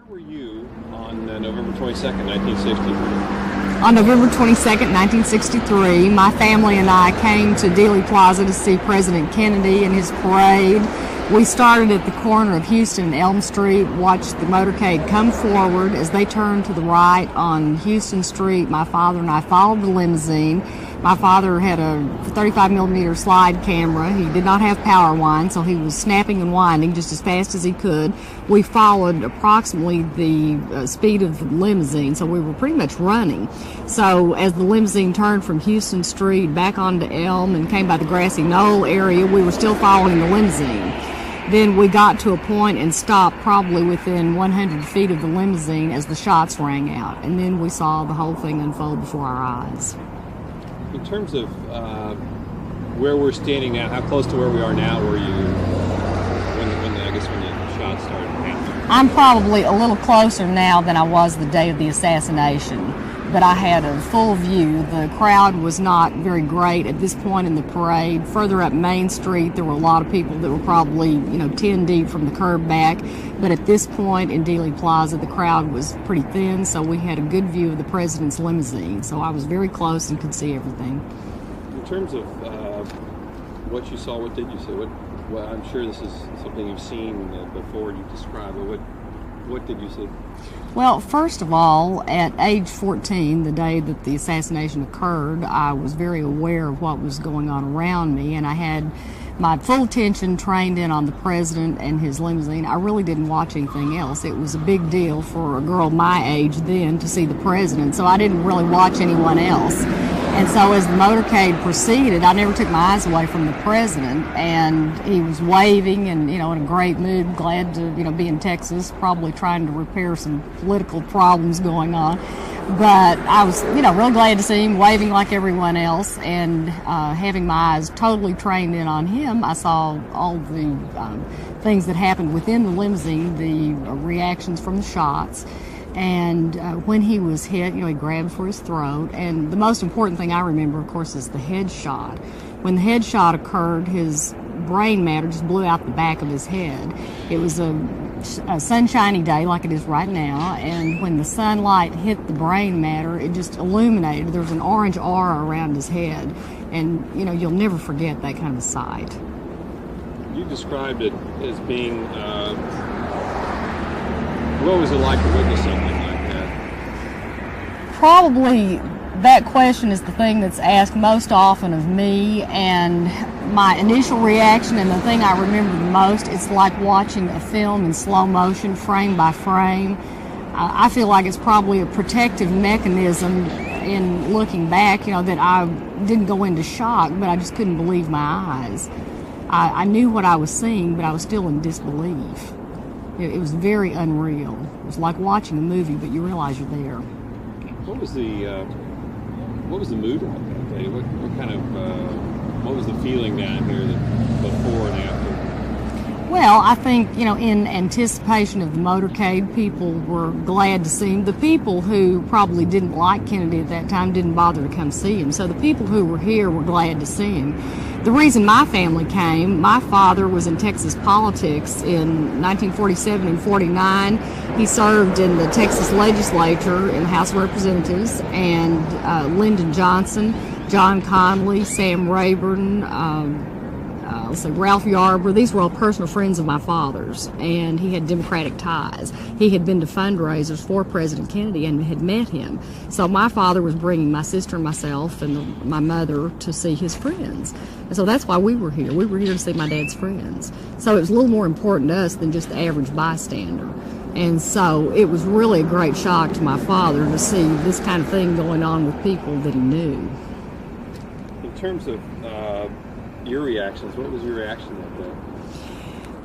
Where were you on November 22nd, 1963? On November 22nd, 1963, my family and I came to Dealey Plaza to see President Kennedy and his parade. We started at the corner of Houston and Elm Street, watched the motorcade come forward. As they turned to the right on Houston Street, my father and I followed the limousine. My father had a 35mm slide camera. He did not have power wind, so he was snapping and winding just as fast as he could. We followed approximately the speed of the limousine, so we were pretty much running. So as the limousine turned from Houston Street back onto Elm and came by the grassy knoll area, we were still following the limousine. Then we got to a point and stopped probably within 100 feet of the limousine as the shots rang out. And then we saw the whole thing unfold before our eyes. In terms of where we're standing now, how close to where we are now were you when the shots started happening? I'm probably a little closer now than I was the day of the assassination, but I had a full view. The crowd was not very great at this point in the parade. Further up Main Street, there were a lot of people that were probably 10 deep from the curb back, but at this point in Dealey Plaza, the crowd was pretty thin, so we had a good view of the president's limousine. So I was very close and could see everything. In terms of what you saw, what did you see? Well, I'm sure this is something you've seen before. You described it. What did you see? Well, first of all, at age 14, the day that the assassination occurred, I was very aware of what was going on around me, and I had my full attention trained in on the president and his limousine. I really didn't watch anything else. It was a big deal for a girl my age then to see the president, so I didn't really watch anyone else. And so as the motorcade proceeded, I never took my eyes away from the president, and he was waving and, in a great mood, glad to, be in Texas, probably trying to repair some political problems going on. But I was, real glad to see him waving like everyone else, and having my eyes totally trained in on him, I saw all the things that happened within the limousine, the reactions from the shots. And when he was hit, he grabbed for his throat. And the most important thing I remember, of course, is the headshot. When the headshot occurred, his brain matter just blew out the back of his head. It was a sunshiny day like it is right now, and when the sunlight hit the brain matter, it just illuminated. There was an orange aura around his head, and you'll never forget that kind of a sight. You described it as being what was it like to witness something like that? Probably that question is the thing that's asked most often of me, and my initial reaction and the thing I remember the most, it's like watching a film in slow motion, frame by frame. I feel like it's probably a protective mechanism in looking back, that I didn't go into shock, but I just couldn't believe my eyes. I knew what I was seeing, but I was still in disbelief. It was very unreal. It was like watching a movie, but you realize you're there. What was the mood like that day? What was the feeling down here before and after? Well, I think, in anticipation of the motorcade, people were glad to see him. The people who probably didn't like Kennedy at that time didn't bother to come see him. So the people who were here were glad to see him. The reason my family came, my father was in Texas politics in 1947 and 49. He served in the Texas legislature in the House of Representatives, and Lyndon Johnson, John Connally, Sam Rayburn, Ralph Yarber, these were all personal friends of my father's, and he had Democratic ties. He had been to fundraisers for President Kennedy and had met him. So my father was bringing my sister and myself and my mother to see his friends. And so that's why we were here. We were here to see my dad's friends. So it was a little more important to us than just the average bystander. And so it was really a great shock to my father to see this kind of thing going on with people that he knew. In terms of your reactions, what was your reaction that day?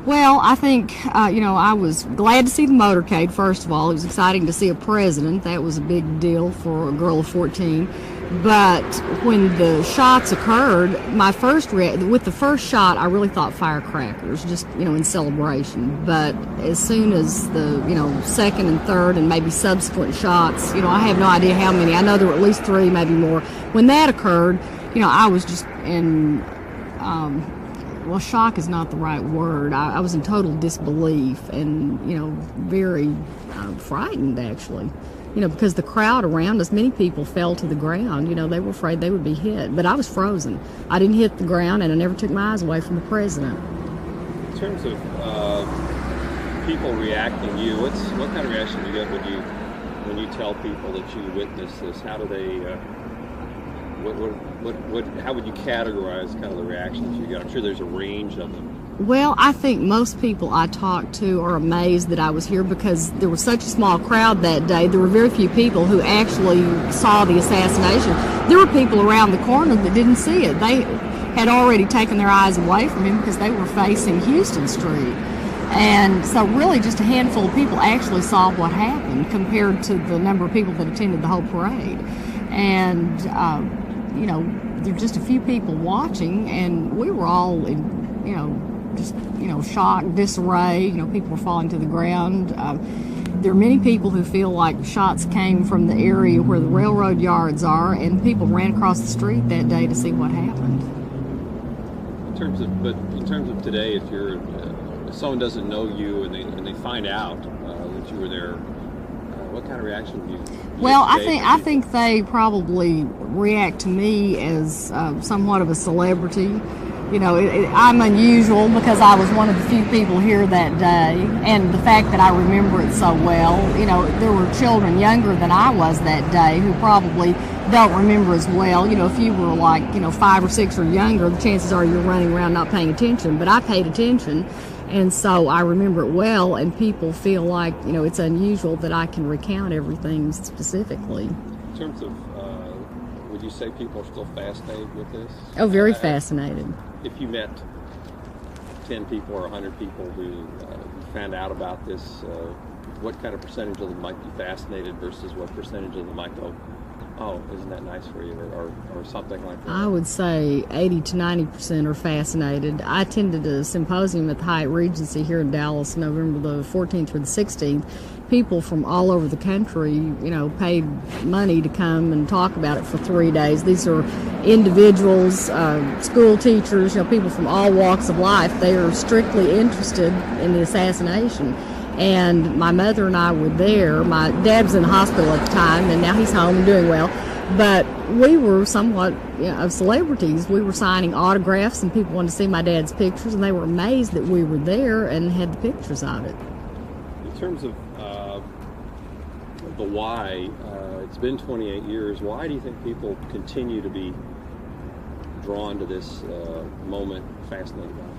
Well, I think, I was glad to see the motorcade, first of all. It was exciting to see a president. That was a big deal for a girl of 14. But when the shots occurred, with the first shot, I really thought firecrackers, just, in celebration. But as soon as the, second and third and maybe subsequent shots, I have no idea how many. I know there were at least 3, maybe more. When that occurred, I was just in... well, shock is not the right word. I was in total disbelief and, very frightened, actually. Because the crowd around us, many people fell to the ground. They were afraid they would be hit. But I was frozen. I didn't hit the ground, and I never took my eyes away from the president. In terms of people reacting to you, what kind of reaction do you get when you tell people that you witnessed this? How do they? How would you categorize kind of the reactions you got? I'm sure there's a range of them. Well, I think most people I talked to are amazed that I was here because there was such a small crowd that day. There were very few people who actually saw the assassination. There were people around the corner that didn't see it. They had already taken their eyes away from him because they were facing Houston Street. And so really just a handful of people actually saw what happened compared to the number of people that attended the whole parade. And, there were just a few people watching, and we were all in, shock, disarray. People were falling to the ground. There are many people who feel like shots came from the area where the railroad yards are, and people ran across the street that day to see what happened. In terms of today, if someone doesn't know you and they find out that you were there, what kind of reaction do you? Well, I think they probably react to me as somewhat of a celebrity. I'm unusual because I was one of the few people here that day, and the fact that I remember it so well. There were children younger than I was that day who probably don't remember as well. If you were like 5 or 6 or younger, the chances are you're running around not paying attention. But I paid attention, and so I remember it well. And people feel like it's unusual that I can recount everything specifically. In terms of, would you say people are still fascinated with this? Oh, very fascinated. If you met 10 people or 100 people who found out about this, what kind of percentage of them might be fascinated versus what percentage of them might go, oh, isn't that nice for you, or something like that? I would say 80 to 90% are fascinated. I attended a symposium at the Hyatt Regency here in Dallas, November the 14th or the 16th. People from all over the country, paid money to come and talk about it for 3 days. These are individuals, school teachers, people from all walks of life. They are strictly interested in the assassination. And my mother and I were there. My dad was in the hospital at the time, and now he's home and doing well. But we were somewhat of celebrities. We were signing autographs, and people wanted to see my dad's pictures, and they were amazed that we were there and had the pictures of it. In terms of the why, it's been 28 years. Why do you think people continue to be drawn to this moment, fascinated by it?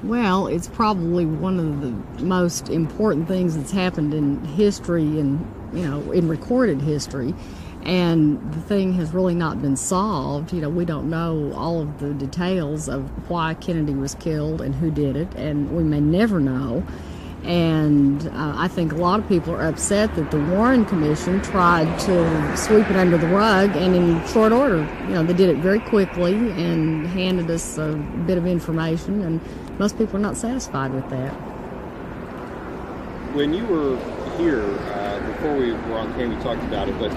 Well, it's probably one of the most important things that's happened in history and, in recorded history. And the thing has really not been solved. We don't know all of the details of why Kennedy was killed and who did it, and we may never know. And I think a lot of people are upset that the Warren Commission tried to sweep it under the rug, and in short order, they did it very quickly and handed us a bit of information, and most people are not satisfied with that. When you were here, before we were on camera, you talked about it, but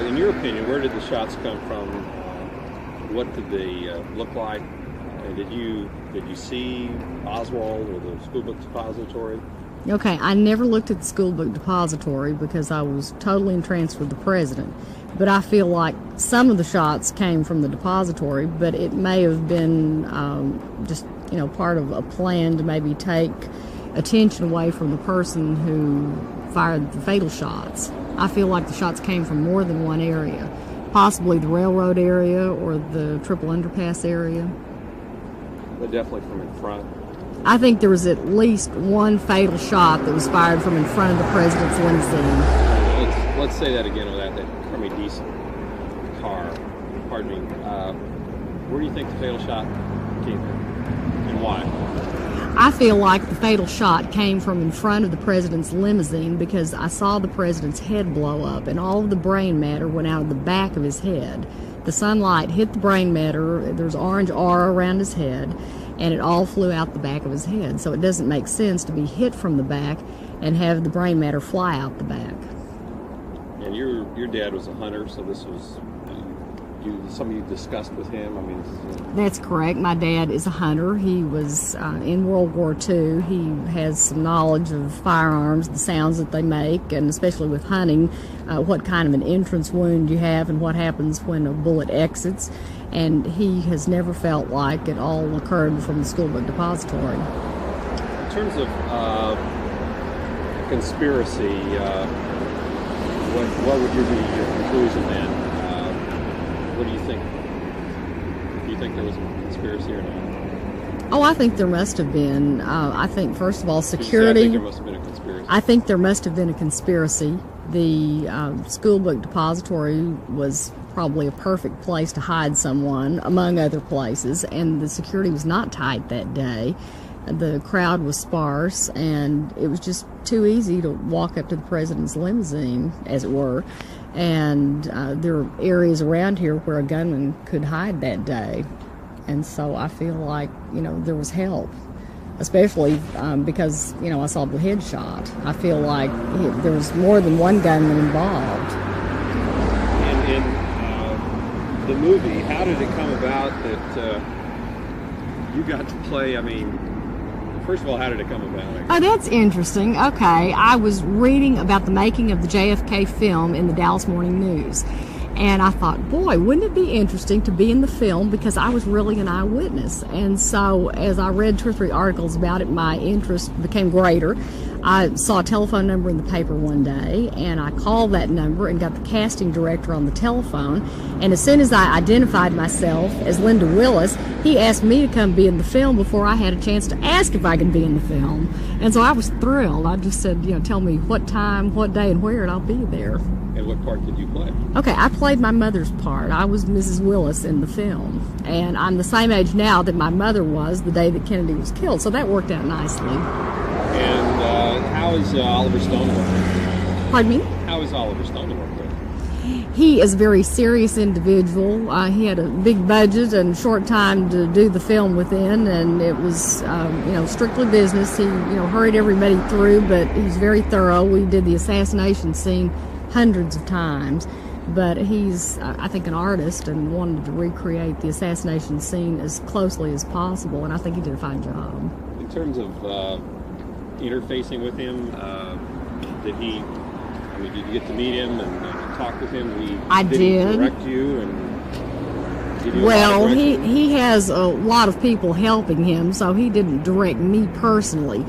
in your opinion, where did the shots come from? What did they look like? Did you see Oswald or the school book depository? Okay, I never looked at the school book depository because I was totally entranced with the president. But I feel like some of the shots came from the depository, but it may have been just part of a plan to maybe take attention away from the person who fired the fatal shots. I feel like the shots came from more than one area, possibly the railroad area or the Triple Underpass area. But definitely from in front. I think there was at least one fatal shot that was fired from in front of the president's limousine. Let's say that again without that decent car. Pardon me. Where do you think the fatal shot came from, and why? I feel like the fatal shot came from in front of the president's limousine because I saw the president's head blow up, and all of the brain matter went out of the back of his head. The sunlight hit the brain matter, there's orange aura around his head, and it all flew out the back of his head. So it doesn't make sense to be hit from the back and have the brain matter fly out the back. And your dad was a hunter, so this was something you discussed with him? I mean, That's correct. My dad is a hunter. He was in World War II. He has some knowledge of firearms, the sounds that they make, and especially with hunting, what kind of an entrance wound you have and what happens when a bullet exits. And he has never felt like it all occurred from the school book depository. In terms of conspiracy, what would be your conclusion then? What do you think? Do you think there was a conspiracy or not? Oh, I think there must have been. I think, first of all, security. I think there must have been a conspiracy. I think there must have been a conspiracy. The school book depository was probably a perfect place to hide someone, among other places, and the security was not tight that day. The crowd was sparse, and it was just too easy to walk up to the president's limousine, as it were. And there are areas around here where a gunman could hide that day. And so I feel like, there was help, especially because, I saw the headshot. I feel like there was more than one gunman involved. And in the movie, how did it come about that you got to play, first of all, how did it come about? Oh, that's interesting. Okay, I was reading about the making of the JFK film in the Dallas Morning News, and I thought, boy, wouldn't it be interesting to be in the film, because I was really an eyewitness. And so as I read 2 or 3 articles about it, my interest became greater. I saw a telephone number in the paper one day, and I called that number and got the casting director on the telephone. And as soon as I identified myself as Linda Willis, he asked me to come be in the film before I had a chance to ask if I could be in the film. And so I was thrilled. I just said, tell me what time, what day, and where, and I'll be there. And what part did you play? Okay, I played my mother's part. I was Mrs. Willis in the film. And I'm the same age now that my mother was the day that Kennedy was killed, so that worked out nicely. And how is Oliver Stone working? Pardon me? How is Oliver Stone working? He is a very serious individual. He had a big budget and short time to do the film within, and it was, strictly business. He, hurried everybody through, but he's very thorough. We did the assassination scene hundreds of times, but he's, I think, an artist and wanted to recreate the assassination scene as closely as possible, and I think he did a fine job. In terms of interfacing with him, did you get to meet him and talk with him? I did. He direct you and give you well, he has a lot of people helping him, so he didn't direct me personally.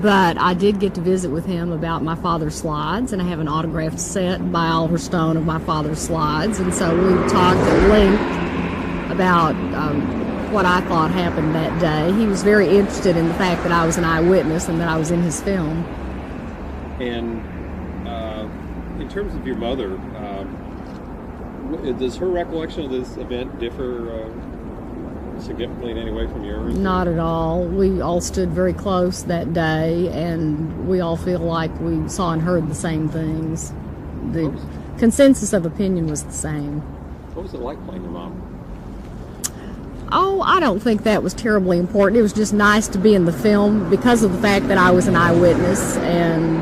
But I did get to visit with him about my father's slides, and I have an autographed set by Oliver Stone of my father's slides, and so we talked at length about what I thought happened that day. He was very interested in the fact that I was an eyewitness and that I was in his film. And in terms of your mother, does her recollection of this event differ significantly in any way from yours? Not at all. We all stood very close that day, and we all feel like we saw and heard the same things. The consensus of opinion was the same. What was it like playing your mom? Oh, I don't think that was terribly important. It was just nice to be in the film because of the fact that I was an eyewitness, and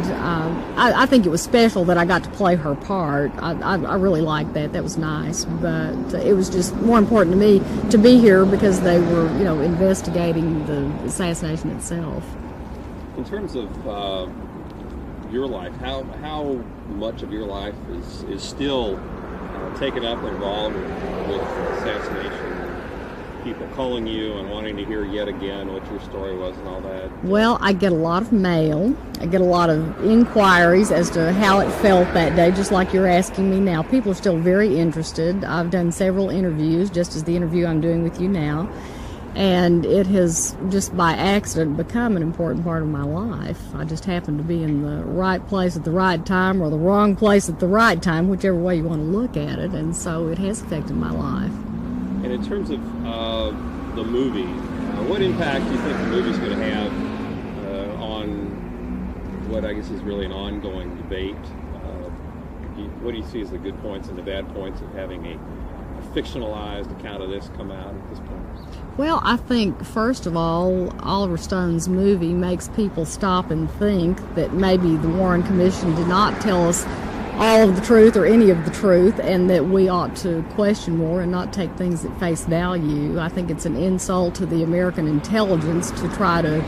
I think it was special that I got to play her part. I really liked that. That was nice, but it was just more important to me to be here because they were, investigating the assassination itself. In terms of your life, how much of your life is still taken up or involved with assassination? People calling you and wanting to hear yet again what your story was and all that? Well, I get a lot of mail. I get a lot of inquiries as to how it felt that day, just like you're asking me now. People are still very interested. I've done several interviews, just as the interview I'm doing with you now, and it has just by accident become an important part of my life. I just happen to be in the right place at the right time, or the wrong place at the right time, whichever way you want to look at it, and so it has affected my life. And in terms of the movie, what impact do you think the movie's going to have on what I guess is really an ongoing debate? What do you see as the good points and the bad points of having a fictionalized account of this come out at this point? Well, I think, first of all, Oliver Stone's movie makes people stop and think that maybe the Warren Commission did not tell us all of the truth or any of the truth, and that we ought to question more and not take things at face value. I think it's an insult to the American intelligence to try to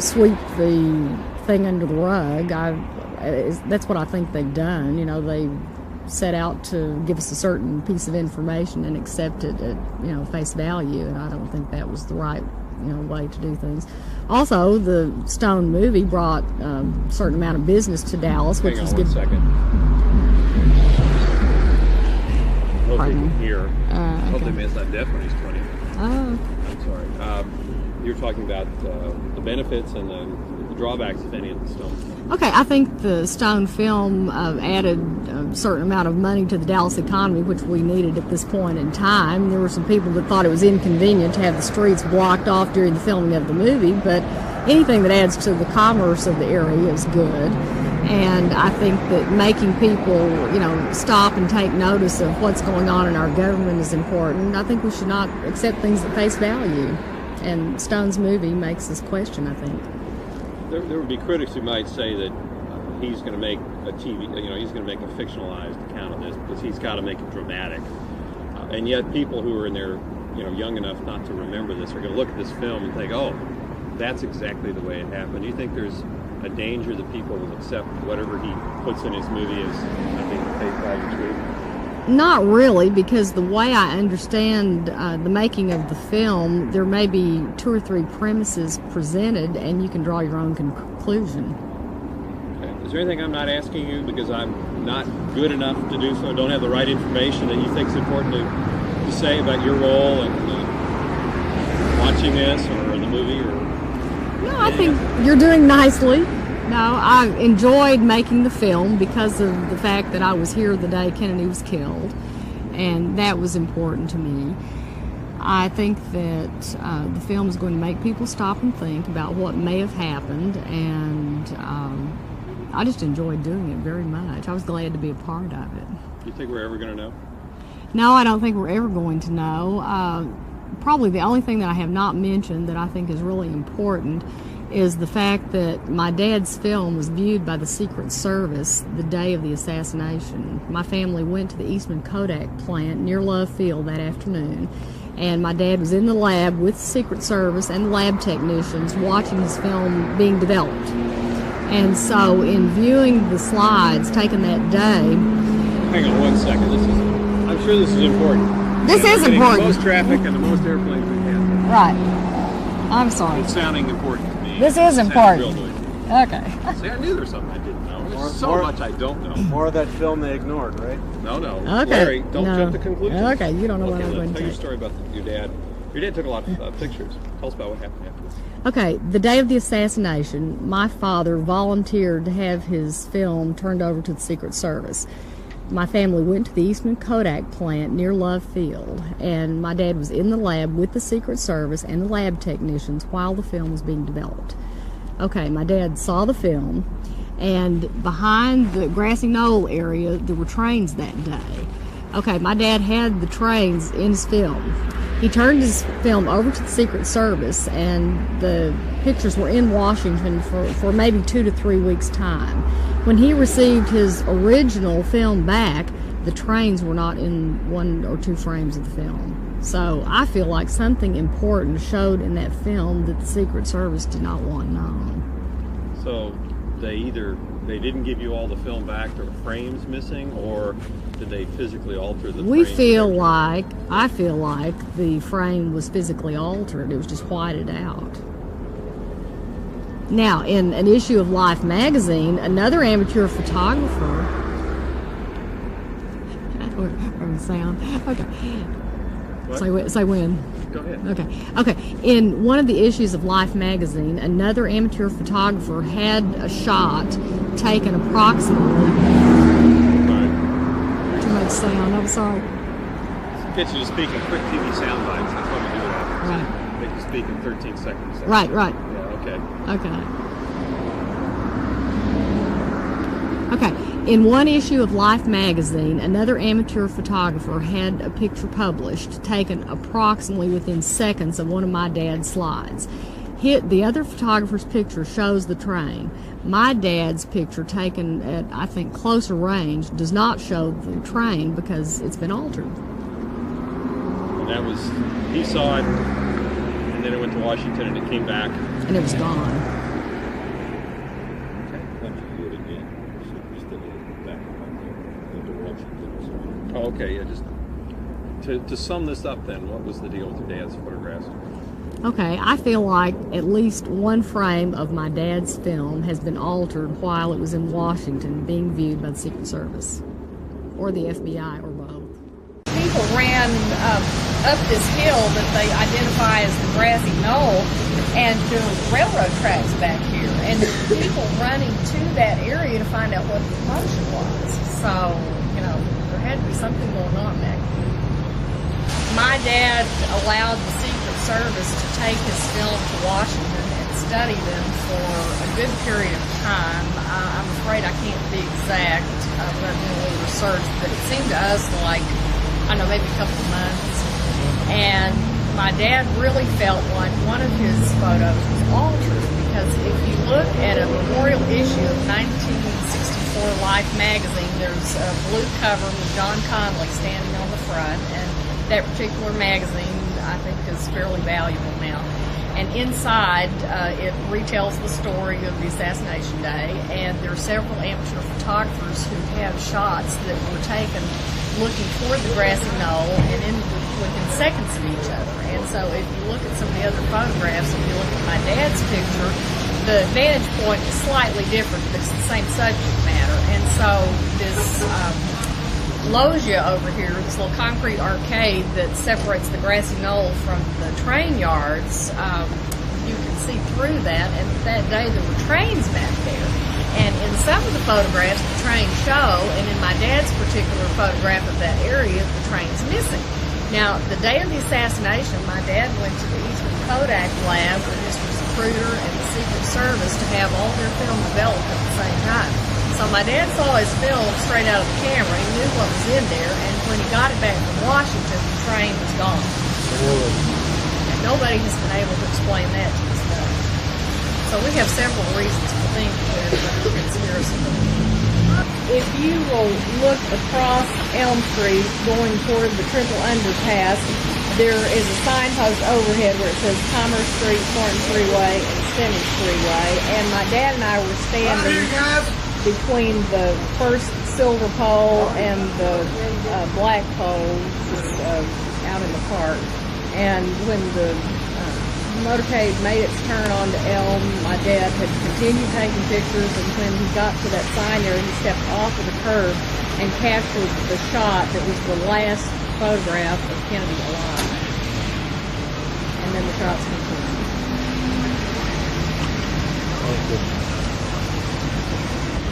sweep the thing under the rug. That's what I think they've done. You know, they set out to give us a certain piece of information and accept it at, you know, face value, and I don't think that was the right, you know, way to do things. Also, the Stone movie brought a certain amount of business to Dallas, which was good. Hang on 1 second. Hope they can hear. Hope the man's not deaf when he's 20. Oh. I'm sorry. You're talking about the benefits and the drawbacks, if any, of the Stone. Okay, I think the Stone film added a certain amount of money to the Dallas economy, which we needed at this point in time. There were some people that thought it was inconvenient to have the streets blocked off during the filming of the movie, but anything that adds to the commerce of the area is good. And I think that making people, you know, stop and take notice of what's going on in our government is important. I think we should not accept things at face value. And Stone's movie makes us question, I think. There would be critics who might say that he's going to make a TV, you know, he's going to make a fictionalized account of this because he's got to make it dramatic. And yet people who are in there, you know, young enough not to remember this are going to look at this film and think, oh, that's exactly the way it happened. Do you think there's a danger that people will accept whatever he puts in his movie as, I think, face value truth? Not really, because the way I understand the making of the film, there may be 2 or 3 premises presented, and you can draw your own conclusion. Okay. Is there anything I'm not asking you because I'm not good enough to do so, don't have the right information that you think is important to say about your role in watching this or the movie? Or no, I think you're doing nicely. No, I enjoyed making the film because of the fact that I was here the day Kennedy was killed, and that was important to me. I think that the film is going to make people stop and think about what may have happened, and I just enjoyed doing it very much. I was glad to be a part of it. Do you think we're ever going to know? No, I don't think we're ever going to know. Probably the only thing that I have not mentioned that I think is really important is the fact that my dad's film was viewed by the Secret Service the day of the assassination. My family went to the Eastman Kodak plant near Love Field that afternoon, and my dad was in the lab with the Secret Service and the lab technicians watching his film being developed. And so in viewing the slides taken that day... Hang on 1 second. I'm sure this is important. This is important. The most traffic and the most airplanes we have. Right. I'm sorry. It's sounding important to me. This is important. Okay. See, I knew there was something I didn't know. There's so much I don't know. More of that film they ignored, right? No. Okay. Larry, don't jump to conclusions. Okay, you don't know what I'm going to tell your story about your dad. Your dad took a lot of pictures. Tell us about what happened after this. Okay, the day of the assassination, my father volunteered to have his film turned over to the Secret Service. My family went to the Eastman Kodak plant near Love Field, and my dad was in the lab with the Secret Service and the lab technicians while the film was being developed. Okay, my dad saw the film, and behind the grassy knoll area, there were trains that day. Okay, my dad had the trains in his film. He turned his film over to the Secret Service, and the pictures were in Washington for maybe 2 to 3 weeks' time. When he received his original film back, the trains were not in 1 or 2 frames of the film. So I feel like something important showed in that film that the Secret Service did not want known. So they didn't give you all the film back, there were frames missing, or did they physically alter the I feel like the frame was physically altered. It was just whited out. Now, in an issue of Life magazine, another amateur photographer... sound. Okay. What? Say when. Go ahead. Okay. In one of the issues of Life magazine, another amateur photographer had a shot taken approximately... Too much sound, I'm sorry. Get you to speak in quick TV sound bites. That's why we do it after. Right. Make you speak in 13 seconds. Right. Yeah, Okay. In one issue of Life magazine, another amateur photographer had a picture published taken approximately within seconds of one of my dad's slides. The other photographer's picture shows the train. My dad's picture, taken at, I think, closer range, does not show the train because it's been altered. And that was, he saw it, and then it went to Washington, and it came back. And it was gone. Oh, okay, yeah, just to sum this up then, what was the deal with your dad's photographs? Okay, I feel like at least one frame of my dad's film has been altered while it was in Washington being viewed by the Secret Service or the FBI or both. People ran up this hill that they identify as the Grassy Knoll, and there were railroad tracks back here, and there were people running to that area to find out what the commotion was. So, there had to be something going on back there. My dad allowed the Secret Service to take his film to Washington and study them for a good period of time. I'm afraid I can't be exact without doing a little research, but it seemed to us like, I don't know, maybe a couple of months. And my dad really felt like one of his photos was altered, because if you look at a memorial issue of 1964 Life magazine, there's a blue cover with John Connolly standing on the front, and that particular magazine, I think, is fairly valuable now. And inside, it retells the story of the assassination day, and there are several amateur photographers who have shots that were taken looking toward the Grassy Knoll and within seconds of each other. And so if you look at some of the other photographs, if you look at my dad's picture, the vantage point is slightly different, but it's the same subject matter. And so this loggia over here, this little concrete arcade that separates the Grassy Knoll from the train yards, you can see through that, and that day there were trains back there. And in some of the photographs, the trains show, and in my dad's particular photograph of that area, the train's missing. Now, the day of the assassination, my dad went to the Eastman Kodak lab with Mr. Zapruder and the Secret Service to have all their film developed at the same time. So my dad saw his film straight out of the camera. He knew what was in there, and when he got it back from Washington, the train was gone. Really? And nobody has been able to explain that to this day. So we have several reasons to think that there's a conspiracy. If you will look across Elm Street going toward the Triple Underpass, there is a signpost overhead where it says Commerce Street, Thornton Freeway, and Simmons Freeway. And my dad and I were standing between the first silver pole and the black pole, just out in the park. And when the motorcade made its turn onto Elm, my dad had continued taking pictures, and when he got to that sign there, he stepped off of the curb and captured the shot that was the last photograph of Kennedy alive. And then the shots continued.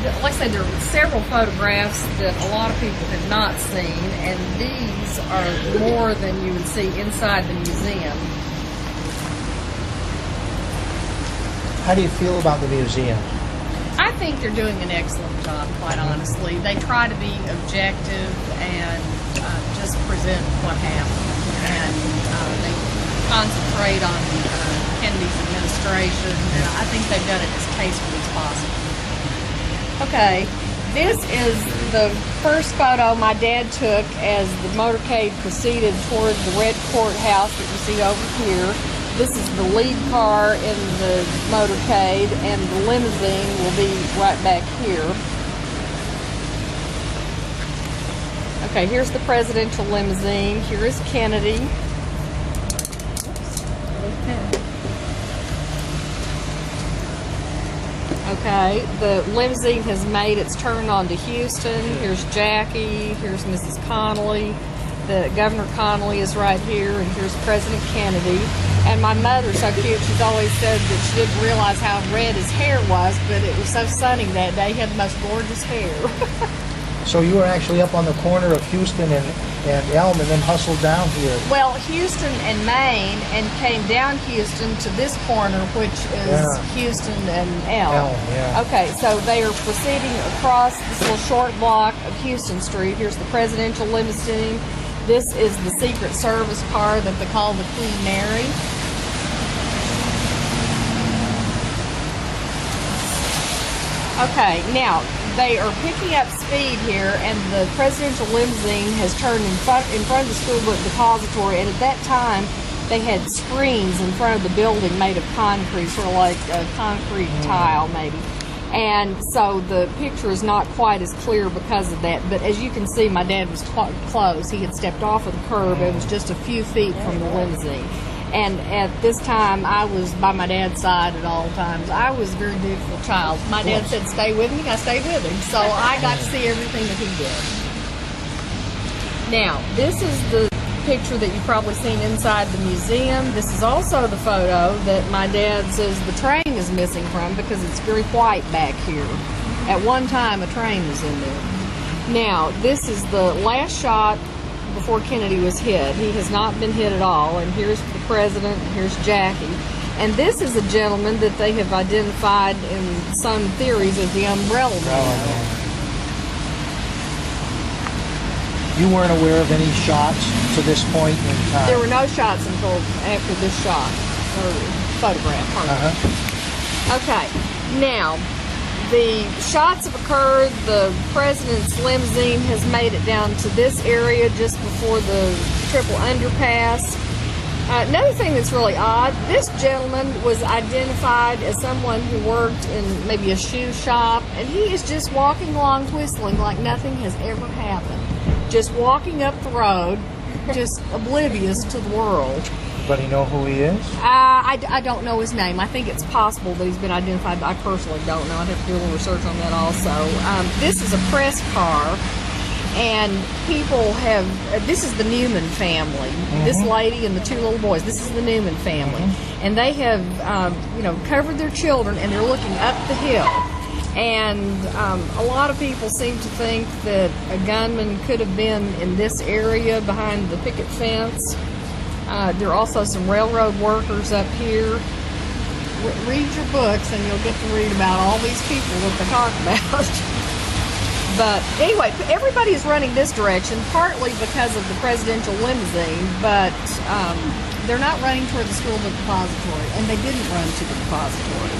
Like I said, there are several photographs that a lot of people have not seen, and these are more than you would see inside the museum. How do you feel about the museum? I think they're doing an excellent job, quite honestly. They try to be objective and just present what happened. And they concentrate on Kennedy's administration, and I think they've done it as tastefully as possible. Okay, this is the first photo my dad took as the motorcade proceeded toward the red courthouse that you see over here. This is the lead car in the motorcade, and the limousine will be right back here. Okay, here's the presidential limousine. Here is Kennedy. Okay, the limousine has made its turn onto Houston. Here's Jackie. Here's Mrs. Connolly. The Governor Connolly is right here, and here's President Kennedy. And my mother's so cute. She's always said that she didn't realize how red his hair was, but it was so sunny that day. He had the most gorgeous hair. So you were actually up on the corner of Houston and Elm, and then hustled down here. Well, Houston and Maine, and came down Houston to this corner, which is Houston and Elm. Yeah. Okay, so they are proceeding across this little short block of Houston Street. Here's the presidential limousine. This is the Secret Service car that they call the Queen Mary. Okay, now they are picking up speed here, and the presidential limousine has turned in front of the school book depository. And at that time, they had screens in front of the building made of concrete, sort of like a concrete tile, maybe. And so the picture is not quite as clear because of that. But as you can see, my dad was close. He had stepped off of the curb. It was just a few feet from the limousine. And at this time, I was by my dad's side at all times. I was a very dutiful child. My dad said, stay with me. I stayed with him. So I got to see everything that he did. Now, this is the picture that you've probably seen inside the museum. This is also the photo that my dad says the train is missing from because it's very white back here. At one time, a train was in there. Now, this is the last shot before Kennedy was hit. He has not been hit at all. And here's the president, and here's Jackie. And this is a gentleman that they have identified in some theories as the Umbrella Man. You weren't aware of any shots to this point in time? There were no shots until after this shot, or photograph. Okay, now, the shots have occurred. The president's limousine has made it down to this area just before the triple underpass. Another thing that's really odd, this gentleman was identified as someone who worked in maybe a shoe shop, and he is just walking along whistling like nothing has ever happened. Just walking up the road, just oblivious to the world. Anybody know who he is? I don't know his name. I think it's possible that he's been identified, but I personally don't know. I'd have to do a little research on that also. This is a press car, and people have, this is the Newman family. This lady and the two little boys, this is the Newman family. And they have, covered their children, and they're looking up the hill. And a lot of people seem to think that a gunman could have been in this area behind the picket fence. There are also some railroad workers up here. Read your books and you'll get to read about all these people that they talk about. But anyway, everybody is running this direction, partly because of the presidential limousine, but they're not running toward the school book depository, and they didn't run to the depository.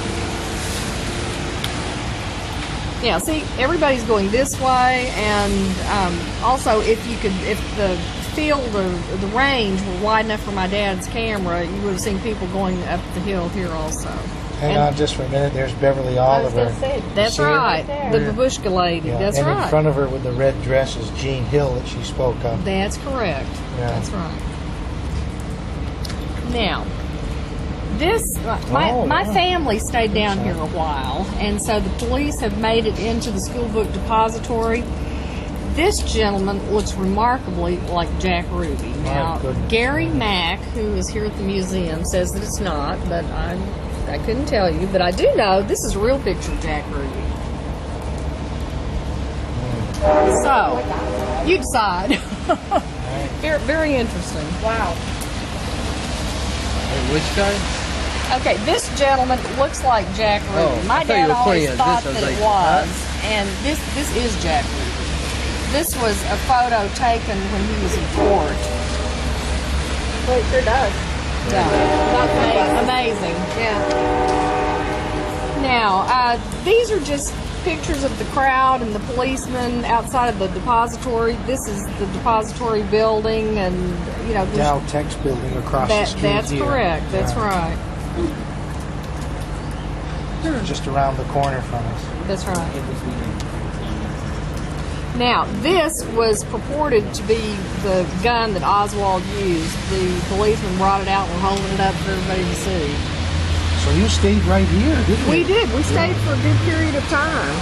Yeah, see, everybody's going this way, and also if the field or the range were wide enough for my dad's camera, you would have seen people going up the hill here also. Hang on just for a minute. There's Beverly Oliver. That's right, the babushka lady. Yeah. That's and right. And in front of her with the red dress is Jean Hill that she spoke of. That's correct. Yeah. That's right. Now, my family stayed down here a while, and so the police have made it into the school book depository. This gentleman looks remarkably like Jack Ruby. Now, Gary Mack, who is here at the museum, says that it's not, but I couldn't tell you. But I do know this is a real picture of Jack Ruby. So, you decide. Very, very interesting. Wow. Hey, which guy? Okay, this gentleman looks like Jack Ruby. Oh, My I thought you dad were always pointing at thought this. I was that like, it was, and this is Jack Ruby. This was a photo taken when he was in court. Well, it sure does. Yeah. Amazing. Yeah. Now, these are just pictures of the crowd and the policemen outside of the depository. This is the depository building, and Dow Tech's building across the street. That's here. correct. That's right. Just around the corner from us. That's right. Now, this was purported to be the gun that Oswald used. The policeman brought it out and were holding it up for everybody to see. So you stayed right here, didn't you? We did. We stayed for a good period of time.